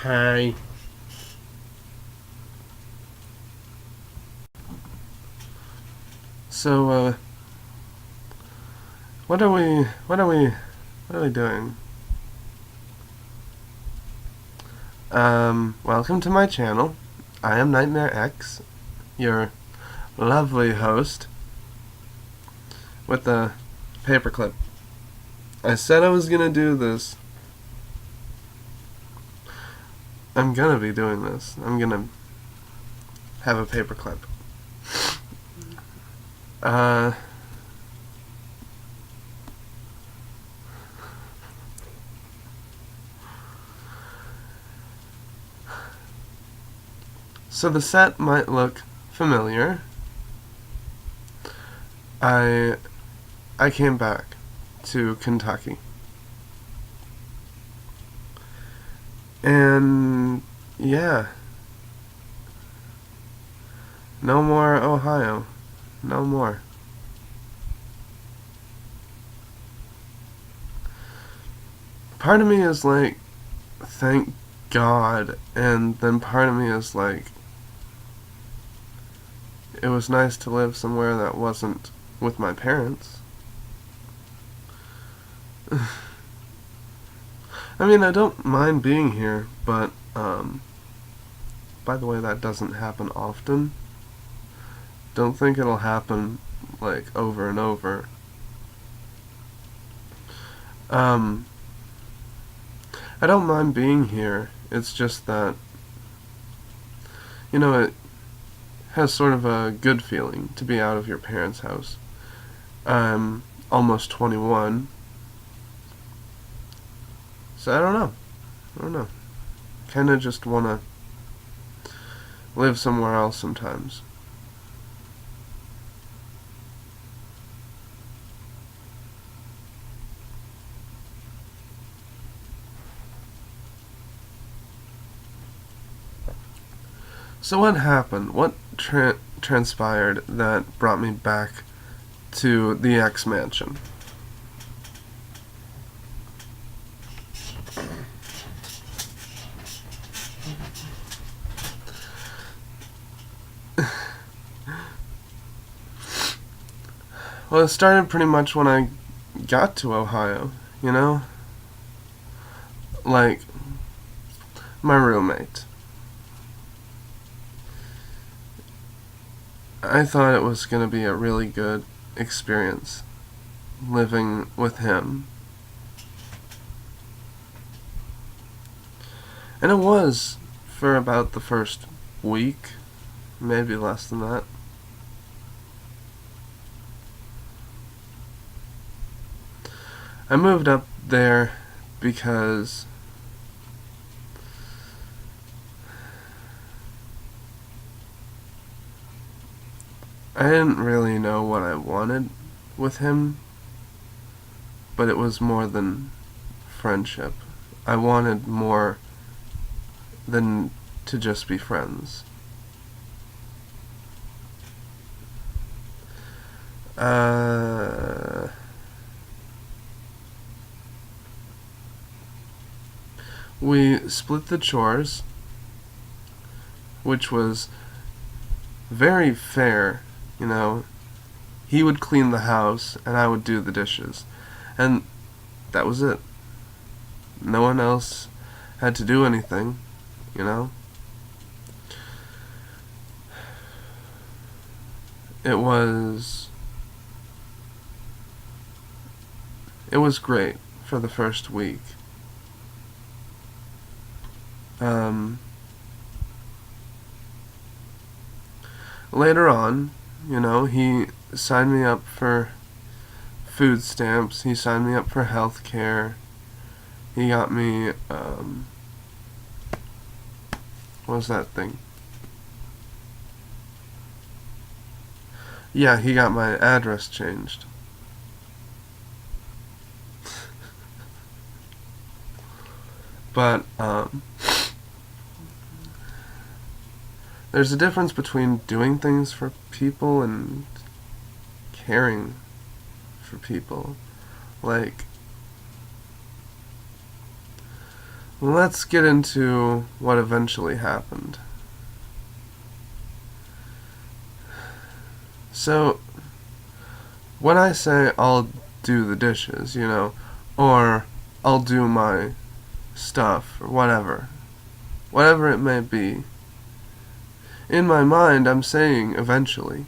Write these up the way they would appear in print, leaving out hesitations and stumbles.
Hi. So, what are we doing? Welcome to my channel. I am Nightmare X, your lovely host with the paperclip. I said I was gonna do this. I'm gonna be doing this. I'm gonna have a paperclip. Uh, so the set might look familiar. I came back to Kentucky. And yeah, no more Ohio. No more. Part of me is like, thank God, and then part of me is like, it was nice to live somewhere that wasn't with my parents. I mean, I don't mind being here, but, by the way, that doesn't happen often. Don't think it'll happen, like, over and over. I don't mind being here. It's just that, it has sort of a good feeling to be out of your parents' house. I'm almost 21, so I don't know. Kind of just want to live somewhere else sometimes. So what happened? What transpired that brought me back to the X Mansion? Well, it started pretty much when I got to Ohio, you know? Like, my roommate. I thought it was going to be a really good experience living with him. And it was for about the first week, maybe less than that. I moved up there because I didn't really know what I wanted with him, but it was more than friendship. I wanted more than to just be friends. We split the chores, which was very fair, you know. He would clean the house, and I would do the dishes. And that was it. No one else had to do anything, you know. It was great for the first week. Later on, he signed me up for food stamps. He signed me up for health care. He got me, what was that thing? Yeah, he got my address changed. But, there's a difference between doing things for people and caring for people. Like let's get into what eventually happened. So, when I say I'll do the dishes, or I'll do my stuff, or whatever it may be, in my mind I'm saying eventually.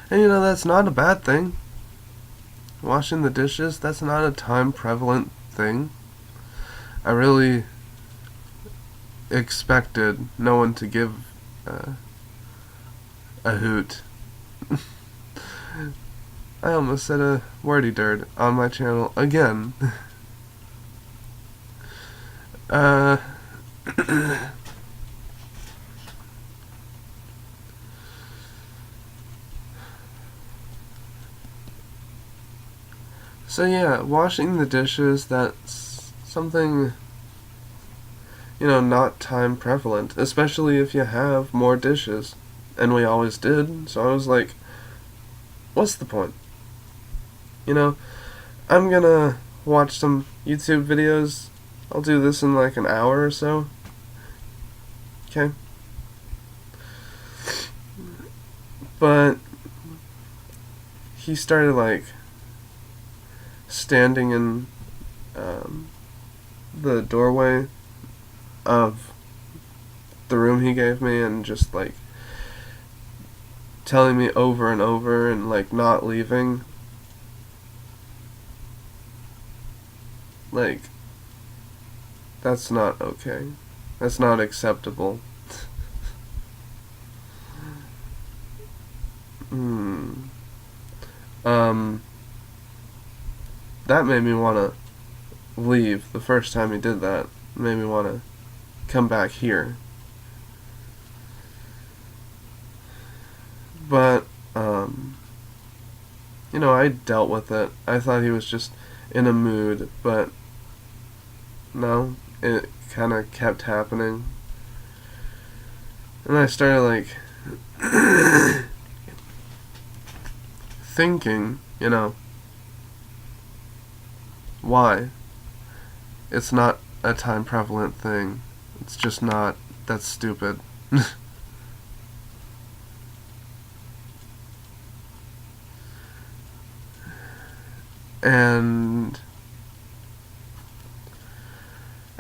And that's not a bad thing. Washing the dishes, that's not a time prevalent thing. I really expected no one to give a hoot. I almost said a wordy dirt on my channel again. So yeah, washing the dishes, that's something, not time prevalent, especially if you have more dishes. And we always did, so I was like, what's the point? I'm gonna watch some YouTube videos. I'll do this in like an hour or so. Okay? But he started like standing in the doorway of the room he gave me and just like telling me over and over and like not leaving. Like, that's not okay. That's not acceptable. That made me want to leave. The first time he did that made me want to come back here. But, I dealt with it. I thought he was just in a mood, but no, it kind of kept happening. And I started, like, thinking, why? It's not a time prevalent thing. It's just not. That's stupid. And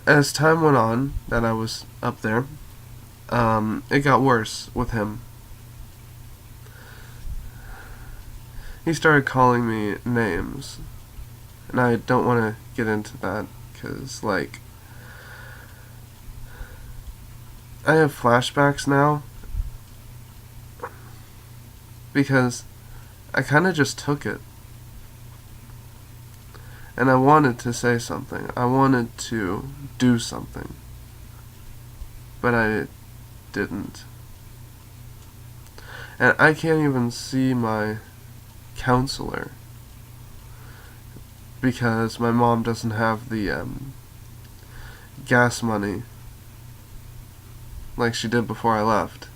as time went on that I was up there, it got worse with him. He started calling me names. And I don't want to get into that because, like, I have flashbacks now because I kind of just took it. And I wanted to say something. I wanted to do something. But I didn't. And I can't even see my counselor because my mom doesn't have the gas money like she did before I left.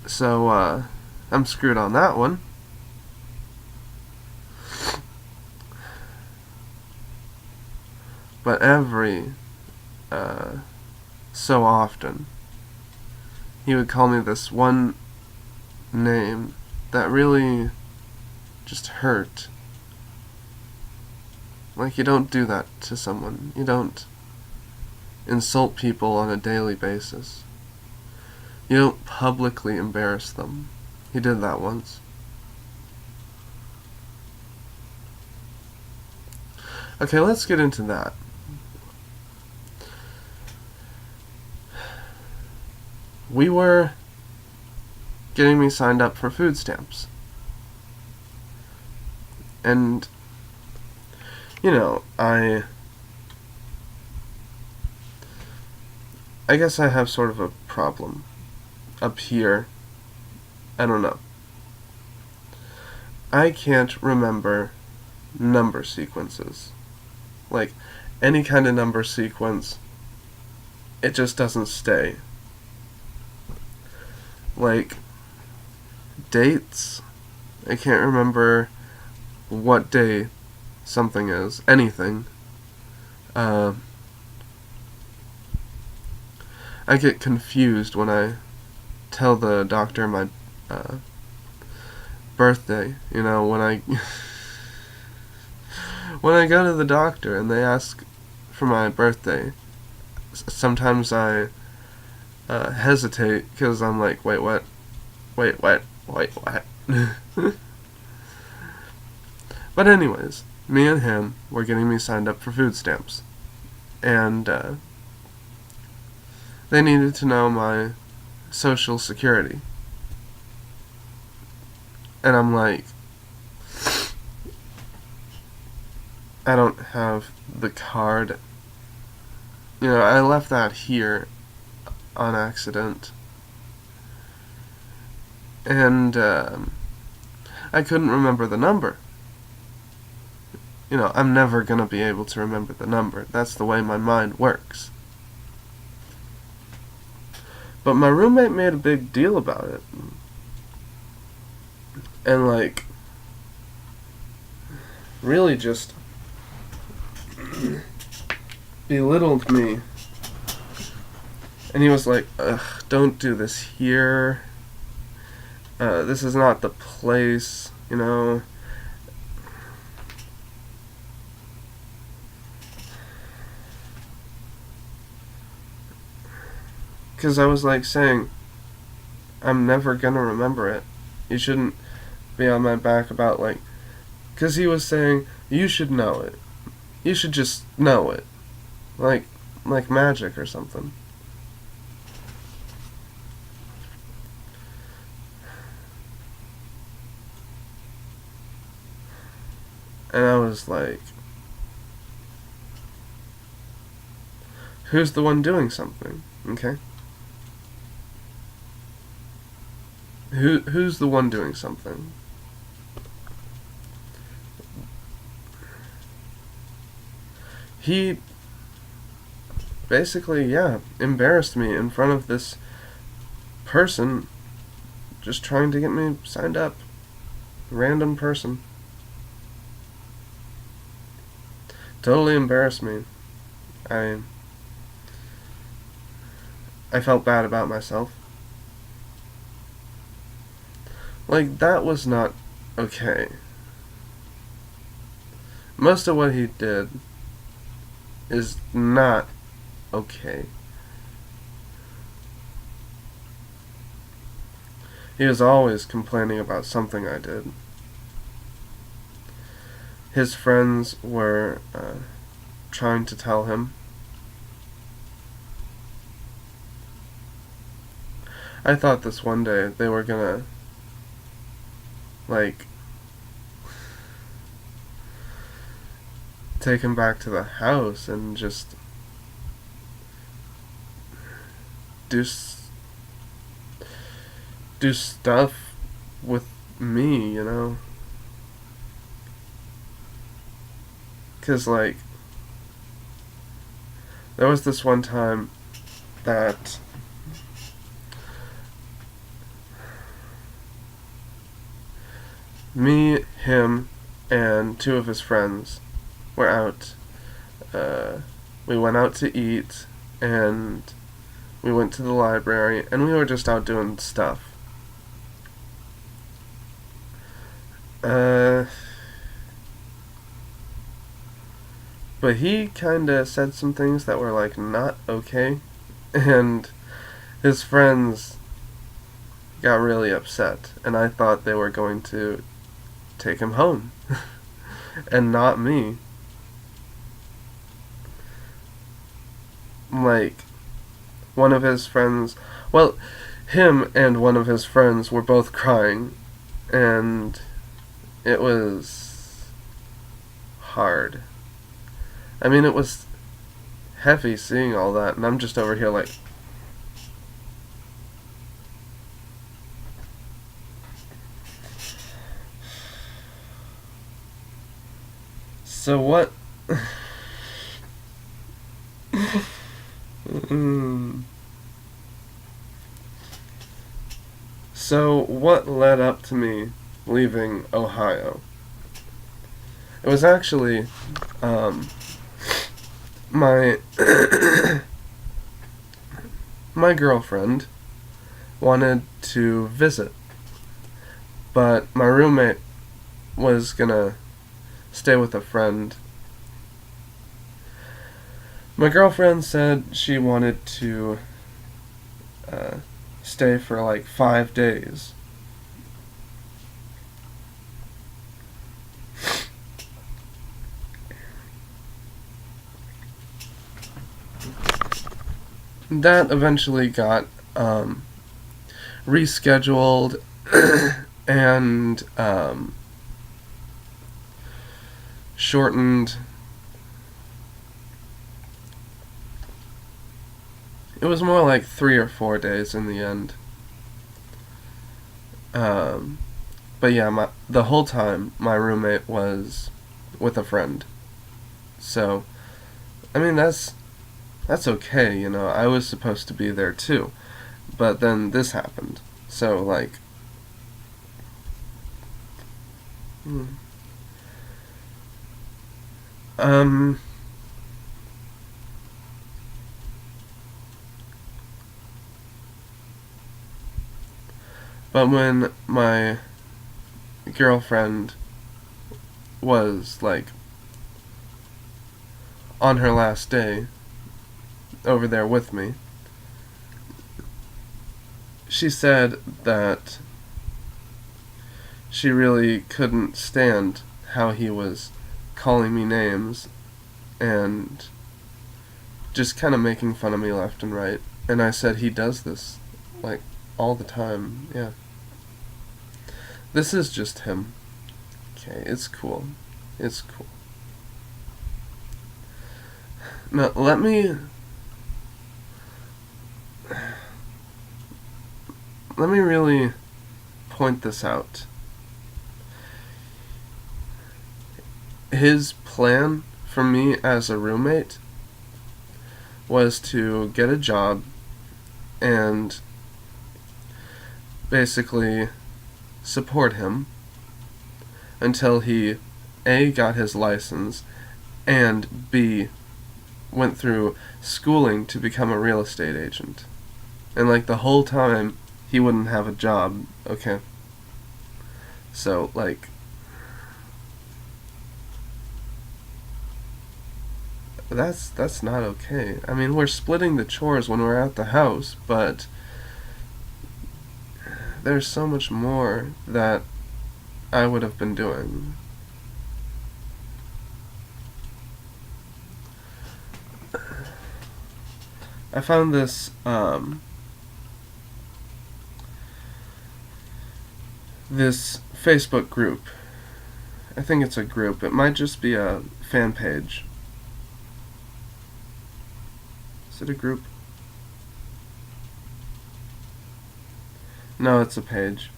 So, I'm screwed on that one. But every so often, he would call me this one name that really just hurt. Like, you don't do that to someone. You don't insult people on a daily basis. You don't publicly embarrass them. He did that once. Okay, let's get into that. We were getting me signed up for food stamps. And, I guess I have sort of a problem up here. I don't know. I can't remember number sequences. Like, any kind of number sequence, it just doesn't stay. Like, dates. I can't remember what day something is. Anything. I get confused when I tell the doctor my birthday. You know, when I when I go to the doctor and they ask for my birthday, sometimes I hesitate because I'm like, wait, what? Wait, what? Wait, what? But anyways, me and him were getting me signed up for food stamps. And they needed to know my social security. And I'm like, I don't have the card. You know, I left that here on accident. And I couldn't remember the number. You know, I'm never going to be able to remember the number. That's the way my mind works. But my roommate made a big deal about it. And, like, really just belittled me. And he was like, ugh, don't do this here. This is not the place, you know. Because I was like saying, I'm never gonna remember it. You shouldn't be on my back about like, because he was saying, you should know it. You should just know it. Like magic or something. And I was like, who's the one doing something? Okay? Who's the one doing something? He basically, yeah, embarrassed me in front of this person just trying to get me signed up. Random person. Totally embarrassed me. I felt bad about myself. Like, that was not okay. Most of what he did is not okay. He was always complaining about something I did. His friends were trying to tell him. I thought this one day they were gonna, like, take him back to the house and just do stuff with me, you know? 'Cause, like, there was this one time that me, him, and two of his friends were out. We went out to eat, and we went to the library, and we were just out doing stuff. But he kinda said some things that were, like, not okay, and his friends got really upset, and I thought they were going to take him home, and not me. Like, one of his friends, well, him and one of his friends were both crying, and it was hard. I mean, it was heavy seeing all that, and I'm just over here like, so what? So, what led up to me leaving Ohio? It was actually my my girlfriend wanted to visit, but my roommate was gonna stay with a friend. My girlfriend said she wanted to stay for like 5 days. That eventually got rescheduled and shortened. It was more like 3 or 4 days in the end. But yeah, the whole time my roommate was with a friend. So, I mean, that's okay, you know. I was supposed to be there too. But then this happened. So, like, um, but when my girlfriend was, like, on her last day over there with me, she said that she really couldn't stand how he was calling me names and just kind of making fun of me left and right. And I said, he does this, like, all the time. Yeah. This is just him. Okay, it's cool. It's cool. Now, let me really point this out. His plan for me as a roommate was to get a job and basically support him until he A, got his license, and B, went through schooling to become a real estate agent. And like the whole time he wouldn't have a job, okay? So like that's not okay. I mean, we're splitting the chores when we're at the house, but there's so much more that I would have been doing. I found this this Facebook group. I think it's a group. It might just be a fan page. Is it a group? No, it's a page.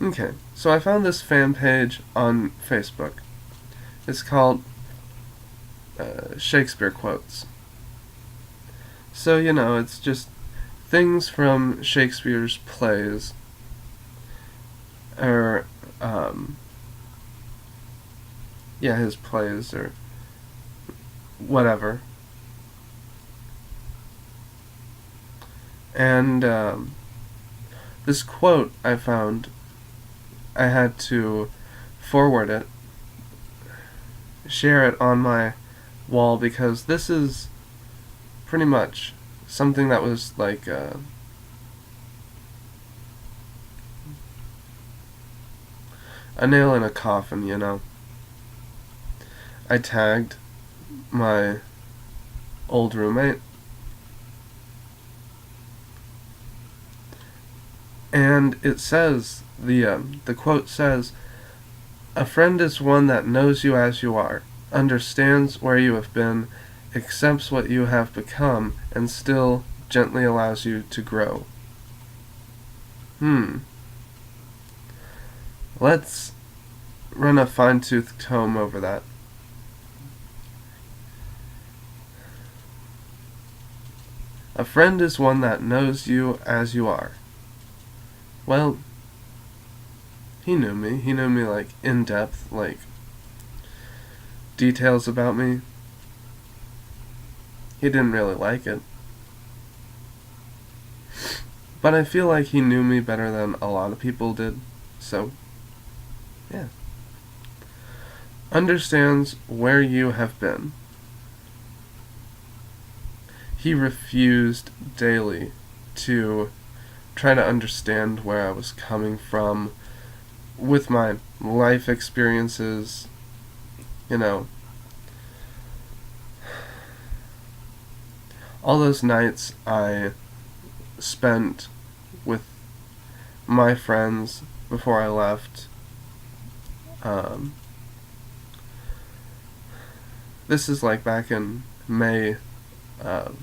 Okay, so I found this fan page on Facebook. It's called Shakespeare Quotes. So, you know, it's just things from Shakespeare's plays, or, yeah, his plays, or whatever. And this quote I found, I had to forward it, share it on my wall, because this is pretty much something that was like a nail in a coffin, you know. I tagged my old roommate, and it says, the quote says, "A friend is one that knows you as you are, understands where you have been, accepts what you have become, and still gently allows you to grow." Let's run a fine-tooth comb over that. A friend is one that knows you as you are. Well, he knew me. He knew me, like, in depth, like, details about me. He didn't really like it. But I feel like he knew me better than a lot of people did. So, yeah. Understands where you have been. He refused daily to try to understand where I was coming from with my life experiences, you know. All those nights I spent with my friends before I left. This is like back in May of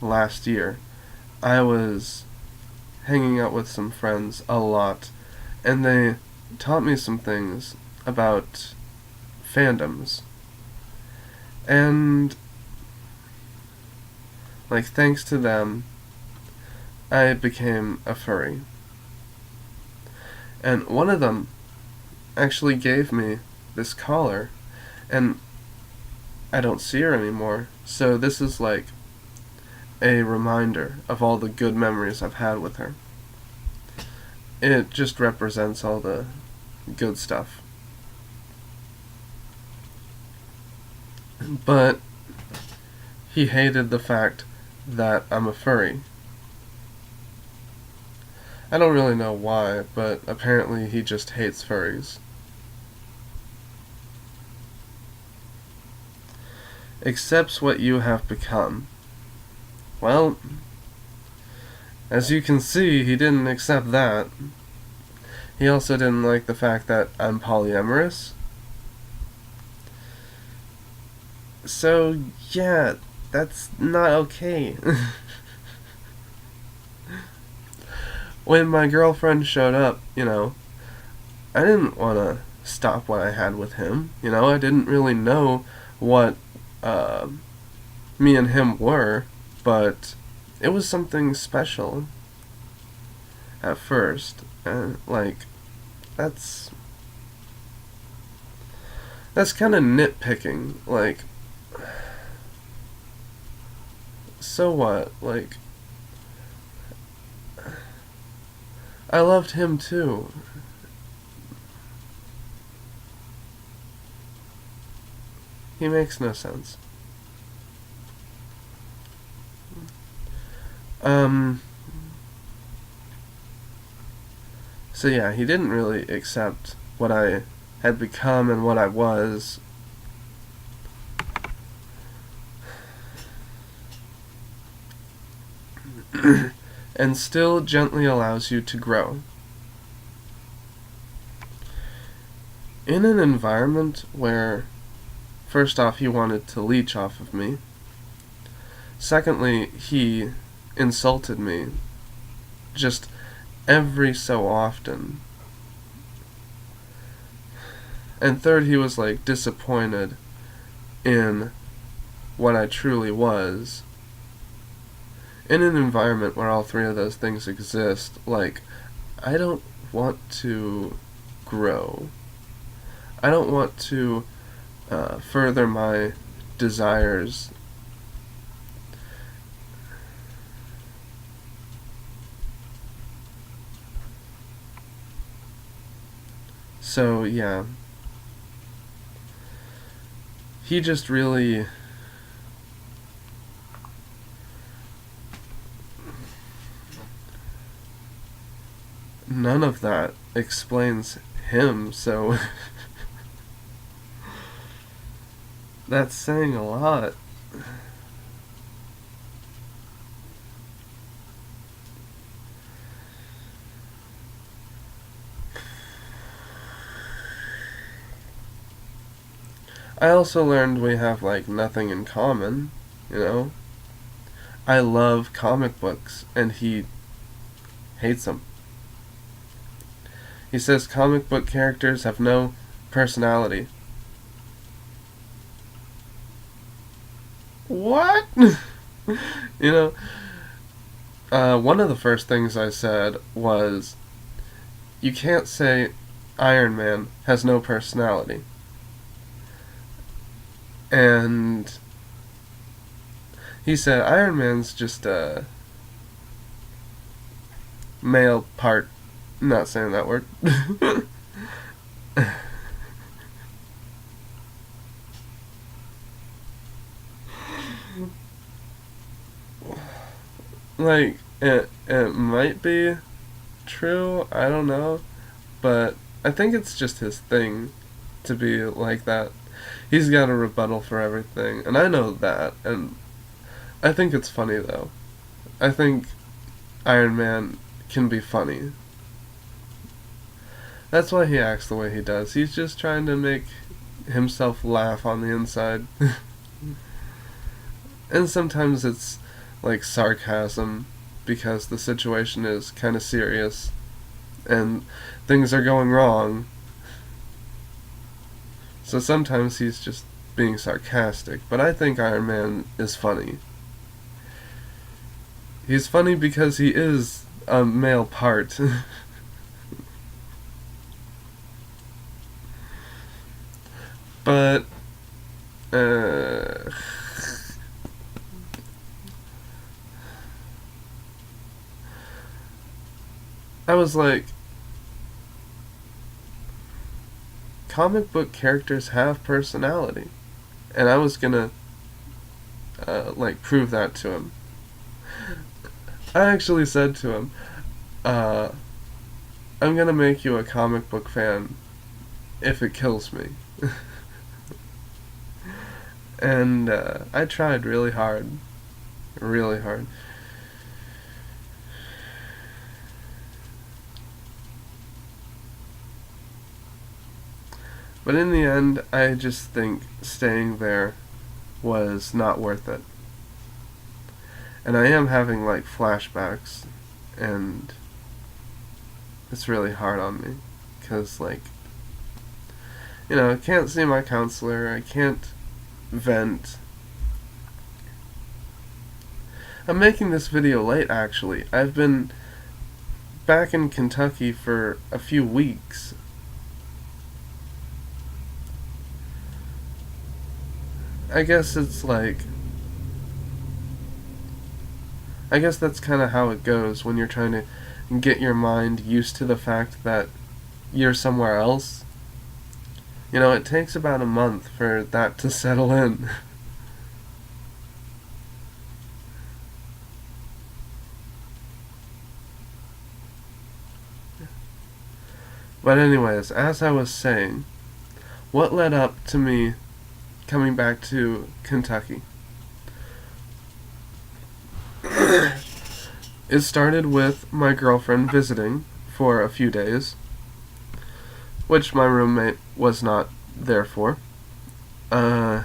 last year. I was hanging out with some friends a lot, and they taught me some things about fandoms. And, like, thanks to them, I became a furry. And one of them actually gave me this collar, and I don't see her anymore, so this is like a reminder of all the good memories I've had with her. It just represents all the good stuff. But he hated the fact that I'm a furry. I don't really know why, but apparently he just hates furries. Accepts what you have become. Well, as you can see, he didn't accept that. He also didn't like the fact that I'm polyamorous. So, yeah, that's not okay. When my girlfriend showed up, I didn't want to stop what I had with him. I didn't really know what me and him were, but it was something special at first. And, that's kind of nitpicking. So what? I loved him too. He makes no sense. So yeah, he didn't really accept what I had become and what I was. And still gently allows you to grow. In an environment where, first off, he wanted to leech off of me. Secondly, he insulted me just every so often. And third, he was disappointed in what I truly was. In an environment where all three of those things exist, I don't want to grow. I don't want to further my desires. So, yeah. He just really... None of that explains him, so... That's saying a lot. I also learned we have, nothing in common, I love comic books, and he hates them. He says comic book characters have no personality. What? One of the first things I said was, you can't say Iron Man has no personality. And he said, Iron Man's just a male part. I'm not saying that word. Like, it might be true, I don't know, but I think it's just his thing to be like that. He's got a rebuttal for everything, and I know that, and I think it's funny though. I think Iron Man can be funny. That's why he acts the way he does. He's just trying to make himself laugh on the inside. And sometimes it's like sarcasm because the situation is kind of serious and things are going wrong. So sometimes he's just being sarcastic, but I think Iron Man is funny. He's funny because he is a male part. But I was like, comic book characters have personality, and I was gonna like prove that to him. I actually said to him, I'm gonna make you a comic book fan if it kills me. And I tried really hard. Really hard. But in the end, I just think staying there was not worth it. And I am having like flashbacks, and it's really hard on me. Because, like, you know, I can't see my counselor, I can't vent. I'm making this video late, actually. I've been back in Kentucky for a few weeks. I guess it's like, I guess that's kind of how it goes when you're trying to get your mind used to the fact that you're somewhere else. You know, it takes about a month for that to settle in. But anyways, as I was saying, what led up to me coming back to Kentucky? It started with my girlfriend visiting for a few days, which my roommate was not there for. I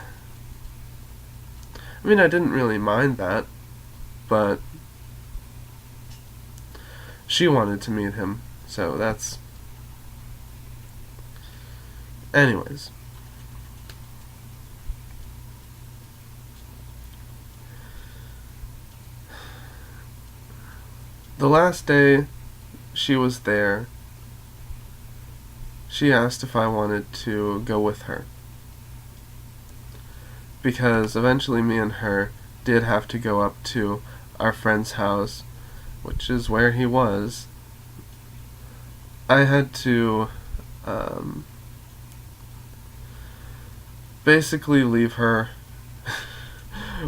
mean, I didn't really mind that, but she wanted to meet him, so that's... Anyways. The last day she was there, she asked if I wanted to go with her. Because eventually me and her did have to go up to our friend's house, which is where he was. I had to basically leave her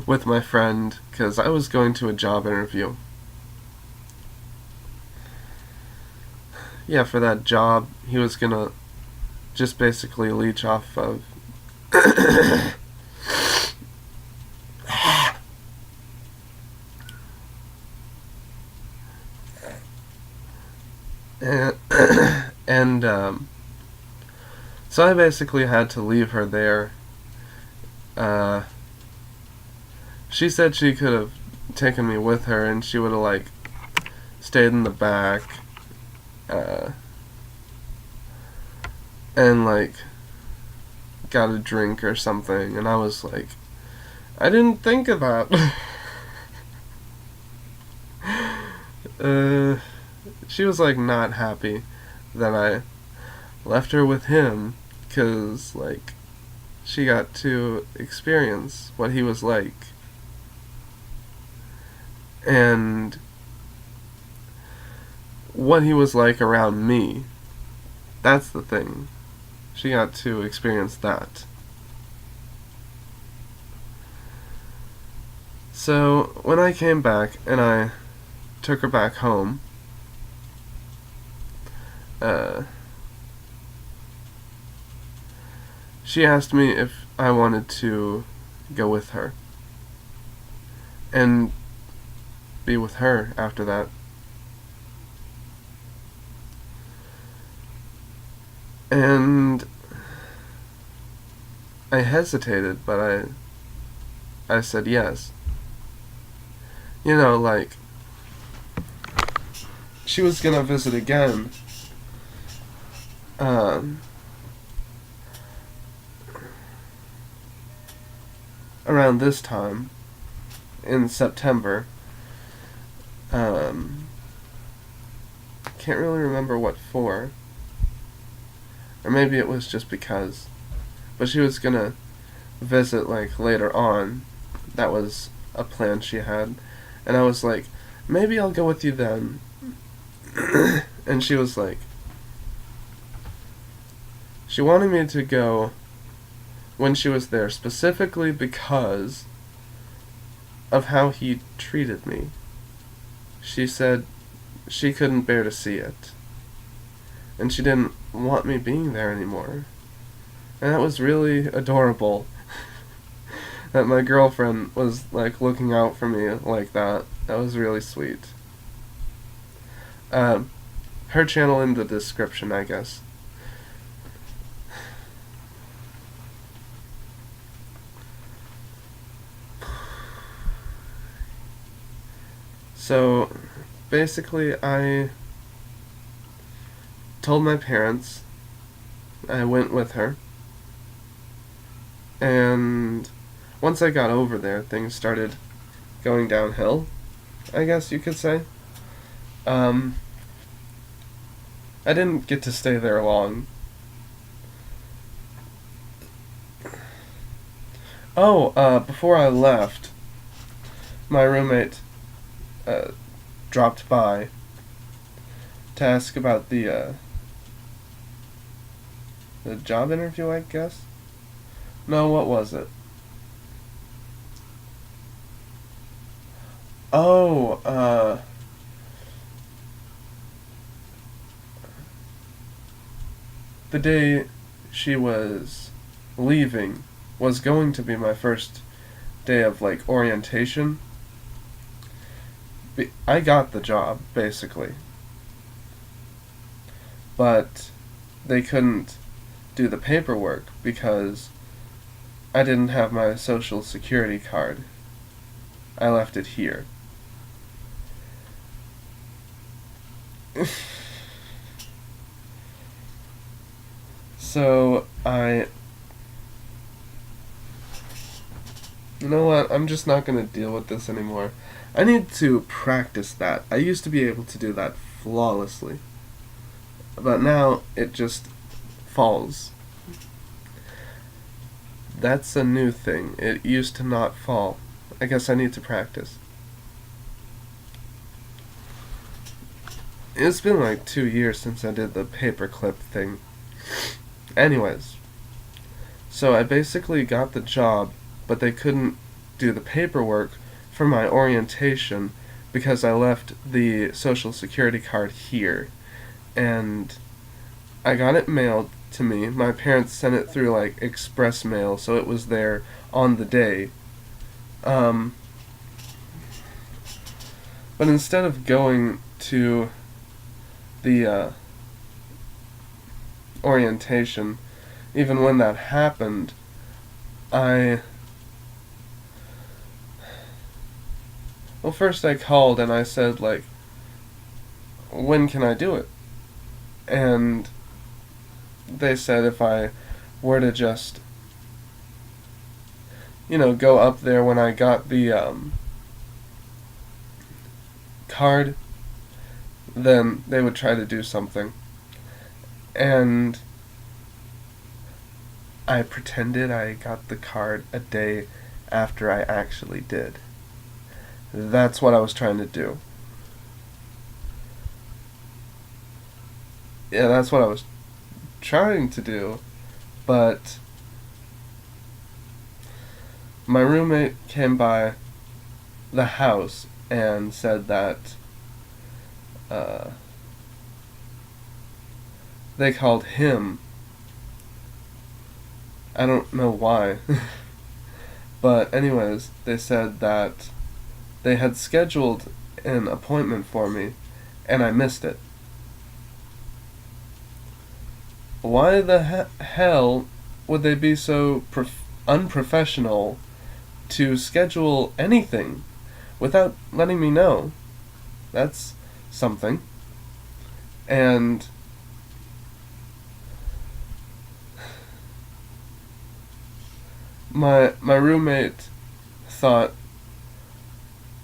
with my friend because I was going to a job interview. Yeah, for that job, he was gonna just basically leech off of and so I basically had to leave her there. She said she could have taken me with her and she would have like stayed in the back and like got a drink or something, and I was like, I didn't think of that. uh, she was like not happy that I left her with him, because like she got to experience what he was like, and what he was like around me. That's the thing. She got to experience that. So when I came back and I took her back home, uh, she asked me if I wanted to go with her and be with her after that. And I hesitated, but I said yes. You know, like, she was gonna visit again. Um, Around this time, in September. Can't really remember what for. Or maybe it was just because. But she was gonna visit, like, later on. That was a plan she had. And I was like, maybe I'll go with you then. And she was like, she wanted me to go when she was there, specifically because of how he treated me. She said she couldn't bear to see it. And she didn't want me being there anymore. And that was really adorable. That my girlfriend was, like, looking out for me like that. That was really sweet. Her channel in the description, I guess. So, basically, I told my parents I went with her. And once I got over there, things started going downhill, I guess you could say. I didn't get to stay there long. Before I left, my roommate dropped by to ask about the job interview, I guess? No, what was it? Oh, the day she was leaving was going to be my first day of, like, orientation. I got the job, basically. But they couldn't do the paperwork because I didn't have my social security card. I left it here. So you know what, I'm just not gonna deal with this anymore. I need to practice that. I used to be able to do that flawlessly. But now it just falls. That's a new thing. It used to not fall. I guess I need to practice. It's been like 2 years since I did the paperclip thing. Anyways, so I basically got the job, but they couldn't do the paperwork for my orientation because I left the social security card here. And I got it mailed to me. My parents sent it through, like, express mail, so it was there on the day. But instead of going to the orientation, even when that happened, well, first I called and I said, like, when can I do it? And they said if I were to just, go up there when I got the card, then they would try to do something. And I pretended I got the card a day after I actually did. That's what I was trying to do. Yeah, that's what I was trying to do, but my roommate came by the house and said that uh, they called him. I don't know why. But anyways, they said that they had scheduled an appointment for me and I missed it. Why the hell would they be so unprofessional to schedule anything without letting me know? That's something. And my roommate thought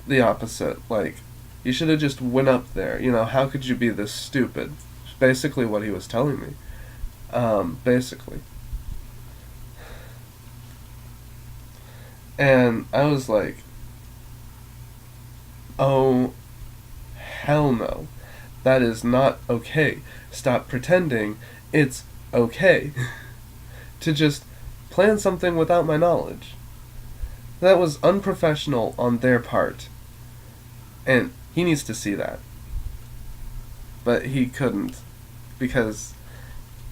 the opposite. Like, you should have just went up there. You know, how could you be this stupid? Basically what he was telling me. Basically. And I was like, oh, hell no. That is not okay. Stop pretending it's okay to just plan something without my knowledge. That was unprofessional on their part. And he needs to see that. But he couldn't. Because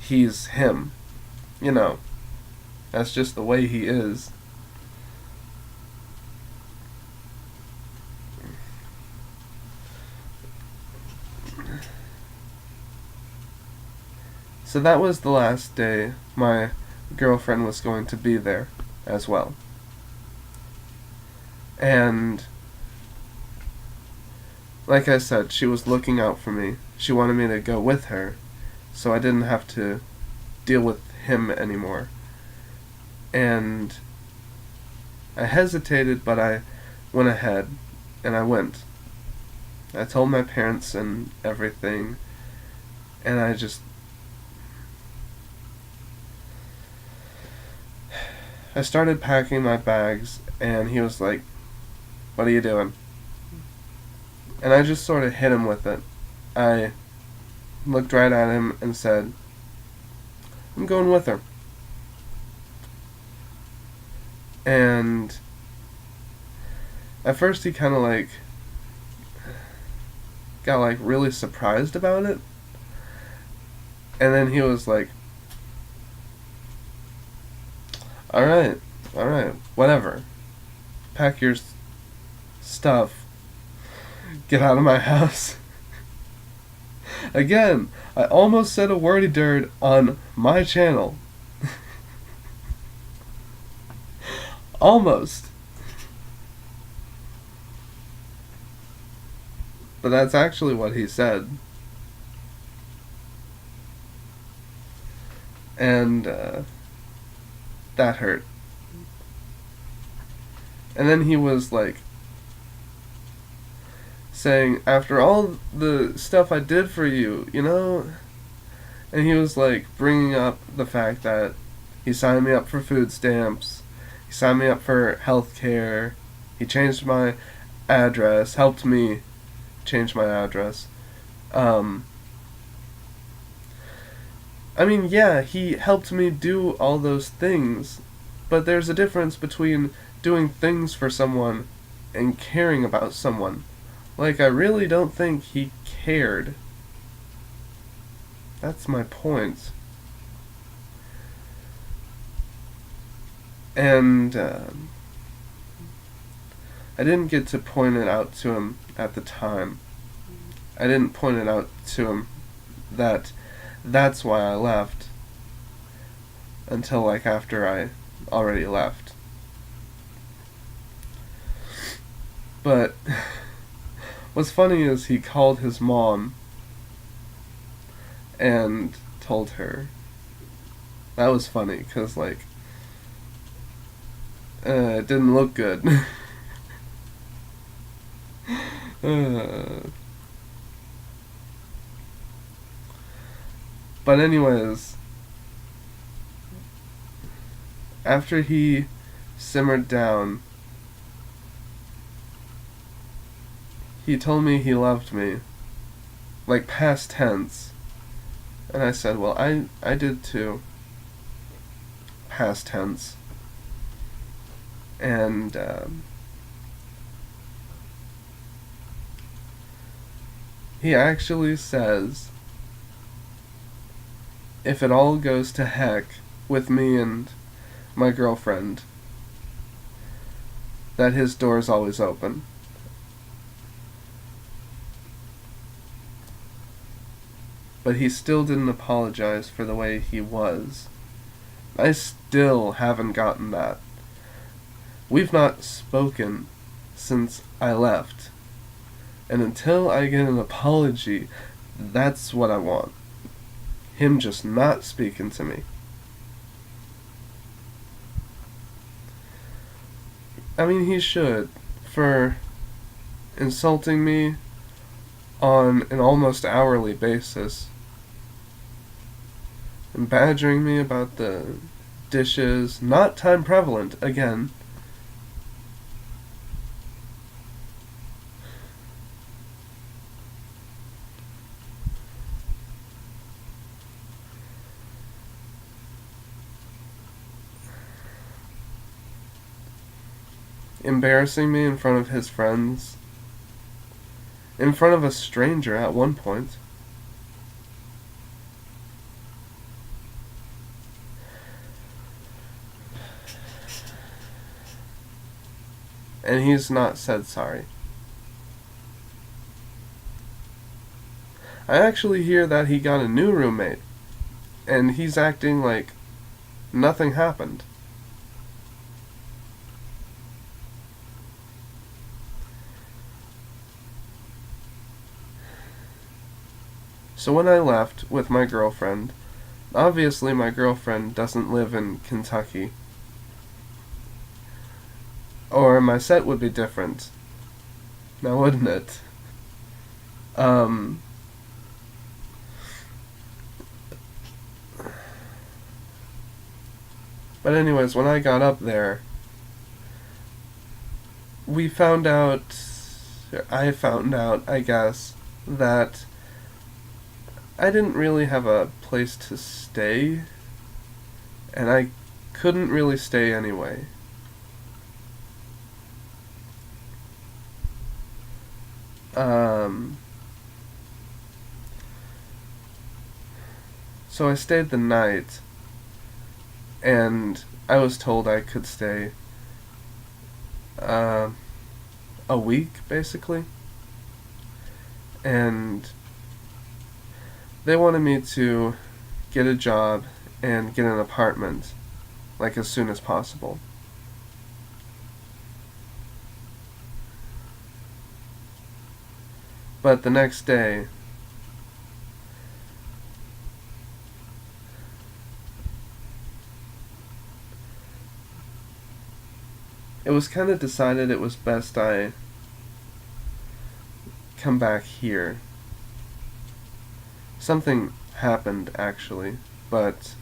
he's him. You know. That's just the way he is. So that was the last day my girlfriend was going to be there as well. And like I said, she was looking out for me. She wanted me to go with her so I didn't have to deal with him anymore. And I hesitated, but I went ahead and I went. I told my parents and everything, and I started packing my bags, and he was like, "What are you doing?" And I just sort of hit him with it. I looked right at him and said, "I'm going with her." And at first he kind of like got like really surprised about it. And then he was like, alright, whatever. Pack your stuff. Get out of my house. Again, I almost said a wordy dirt on my channel. Almost. But that's actually what he said. And that hurt. And then he was like saying, after all the stuff I did for you, you know? And he was like bringing up the fact that he signed me up for food stamps, he signed me up for health care, he changed my address, helped me change my address. I mean, yeah, he helped me do all those things, but there's a difference between doing things for someone and caring about someone. Like, I really don't think he cared. That's my point. And I didn't get to point it out to him at the time. I didn't point it out to him that that's why I left until like after I already left. But what's funny is he called his mom and told her. That was funny because like it didn't look good. But anyways, after he simmered down, he told me he loved me, like past tense. And I said, well, I did too. Past tense. And he actually says, if it all goes to heck with me and my girlfriend, that his door's always open. But he still didn't apologize for the way he was. I still haven't gotten that. We've not spoken since I left. And until I get an apology, that's what I want. Him just not speaking to me. I mean, he should, for insulting me on an almost hourly basis, and badgering me about the dishes, not time prevalent, again. Embarrassing me in front of his friends, in front of a stranger at one point. And he's not said sorry. I actually hear that he got a new roommate, and he's acting like nothing happened. So when I left with my girlfriend, obviously my girlfriend doesn't live in Kentucky, or my set would be different. Now wouldn't it? But anyways, when I got up there, I found out, I guess, that I didn't really have a place to stay, and I couldn't really stay anyway. So I stayed the night, and I was told I could stay a week, basically. And they wanted me to get a job and get an apartment, like, as soon as possible. But the next day, it was kind of decided it was best I come back here. Something happened, actually, but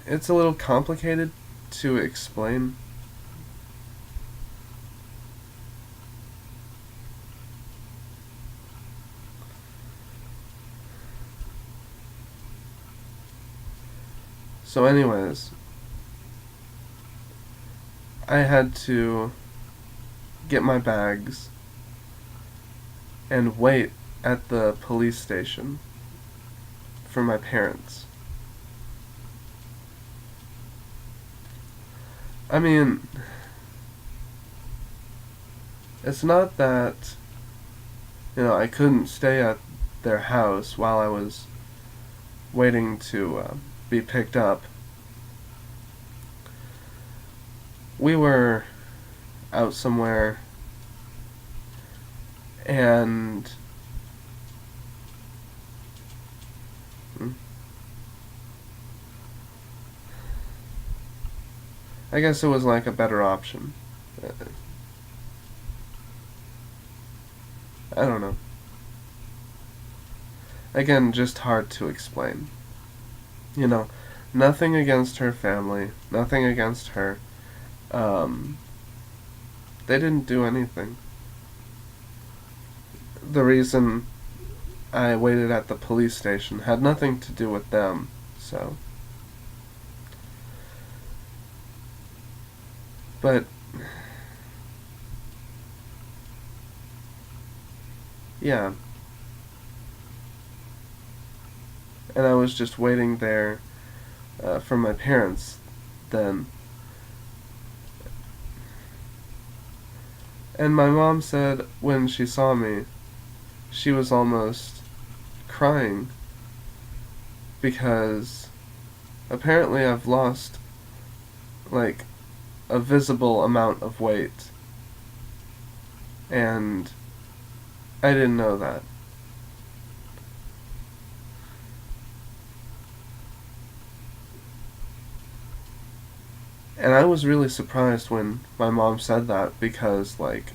it's a little complicated to explain. So anyways, I had to get my bags and wait at the police station for my parents. I mean, it's not that, I couldn't stay at their house while I was waiting to be picked up. We were out somewhere, and I guess it was like a better option. I don't know. again, just hard to explain. You know, nothing against her family, nothing against her. Um, they didn't do anything. The reason I waited at the police station had nothing to do with them, so. But, yeah. And I was just waiting there for my parents then. And my mom said when she saw me, she was almost crying because apparently I've lost like a visible amount of weight, and I didn't know that. And I was really surprised when my mom said that because, like,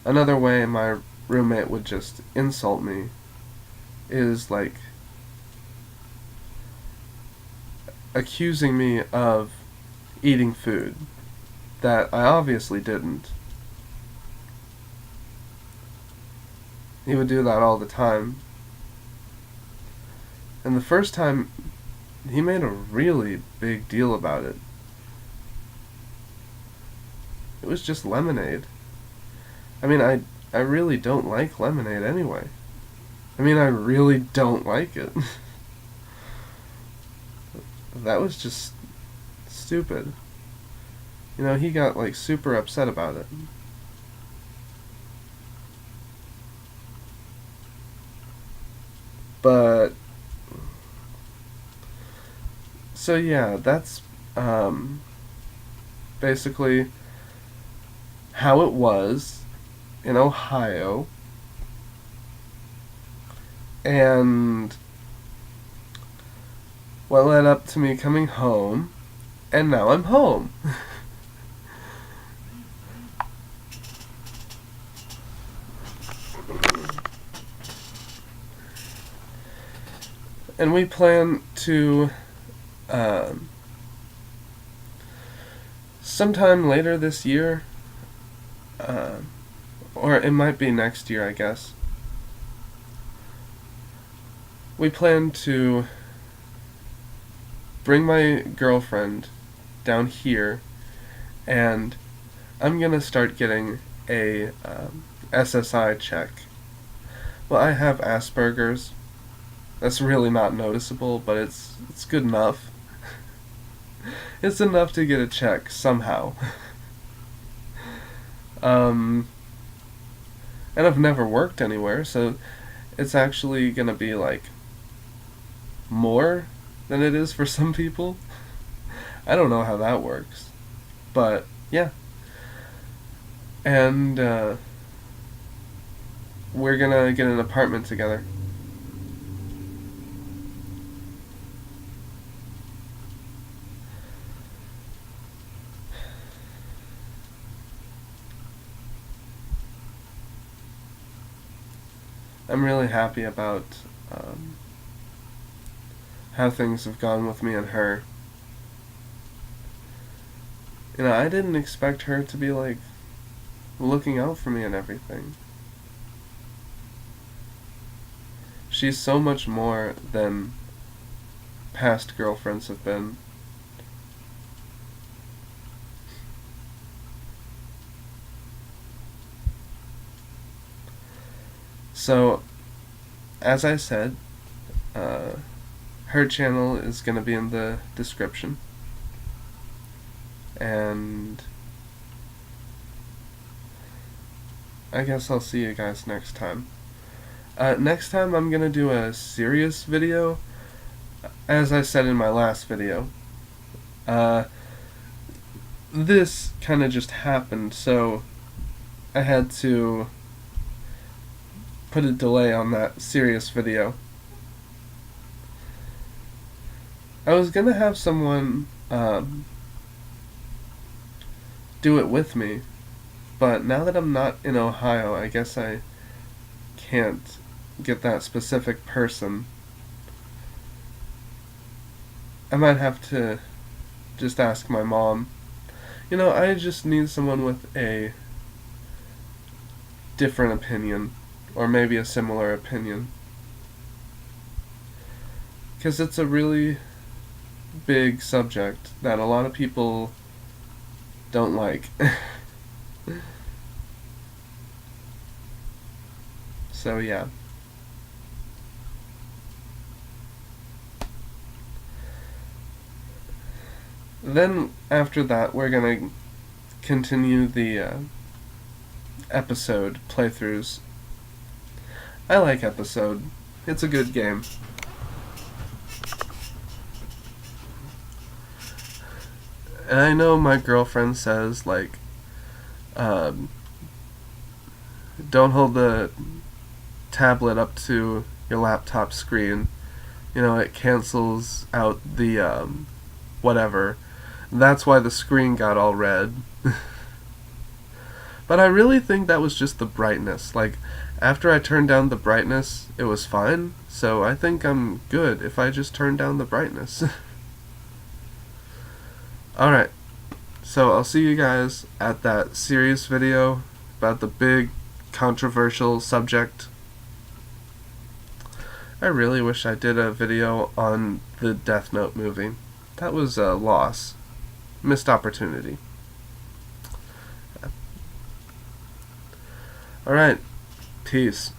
another way my roommate would just insult me is, like, accusing me of eating food that I obviously didn't. He would do that all the time. And the first time, he made a really big deal about it. It was just lemonade. I mean, I really don't like lemonade anyway. I mean, I really don't like it. That was just stupid. You know, he got, like, super upset about it. But, so yeah, that's basically how it was in Ohio. And what led up to me coming home, and now I'm home. And we plan to sometime later this year, or it might be next year, I guess. We plan to bring my girlfriend down here, and I'm gonna start getting a SSI check. Well, I have Asperger's. That's really not noticeable, but it's good enough. It's enough to get a check somehow. And I've never worked anywhere, so it's actually gonna be like more than it is for some people. I don't know how that works, but yeah. And we're gonna get an apartment together. I'm really happy about how things have gone with me and her. You know, I didn't expect her to be like looking out for me and everything. She's so much more than past girlfriends have been. So, as I said, her channel is going to be in the description. And I guess I'll see you guys next time. Next time I'm going to do a serious video, as I said in my last video. This kind of just happened, so I had to put a delay on that serious video. I was gonna have someone do it with me, but now that I'm not in Ohio, I guess I can't get that specific person, I might have to just ask my mom. I just need someone with a different opinion, or maybe a similar opinion. Because it's a really big subject that a lot of people don't like. So yeah. Then after that, we're gonna continue the episode playthroughs. I like episode. It's a good game. And I know my girlfriend says, like, don't hold the tablet up to your laptop screen. It cancels out the whatever. That's why the screen got all red. But I really think that was just the brightness. Like, after I turned down the brightness, it was fine. So I think I'm good if I just turn down the brightness. Alright, so I'll see you guys at that serious video about the big controversial subject. I really wish I did a video on the Death Note movie. That was a loss. Missed opportunity. Alright, peace.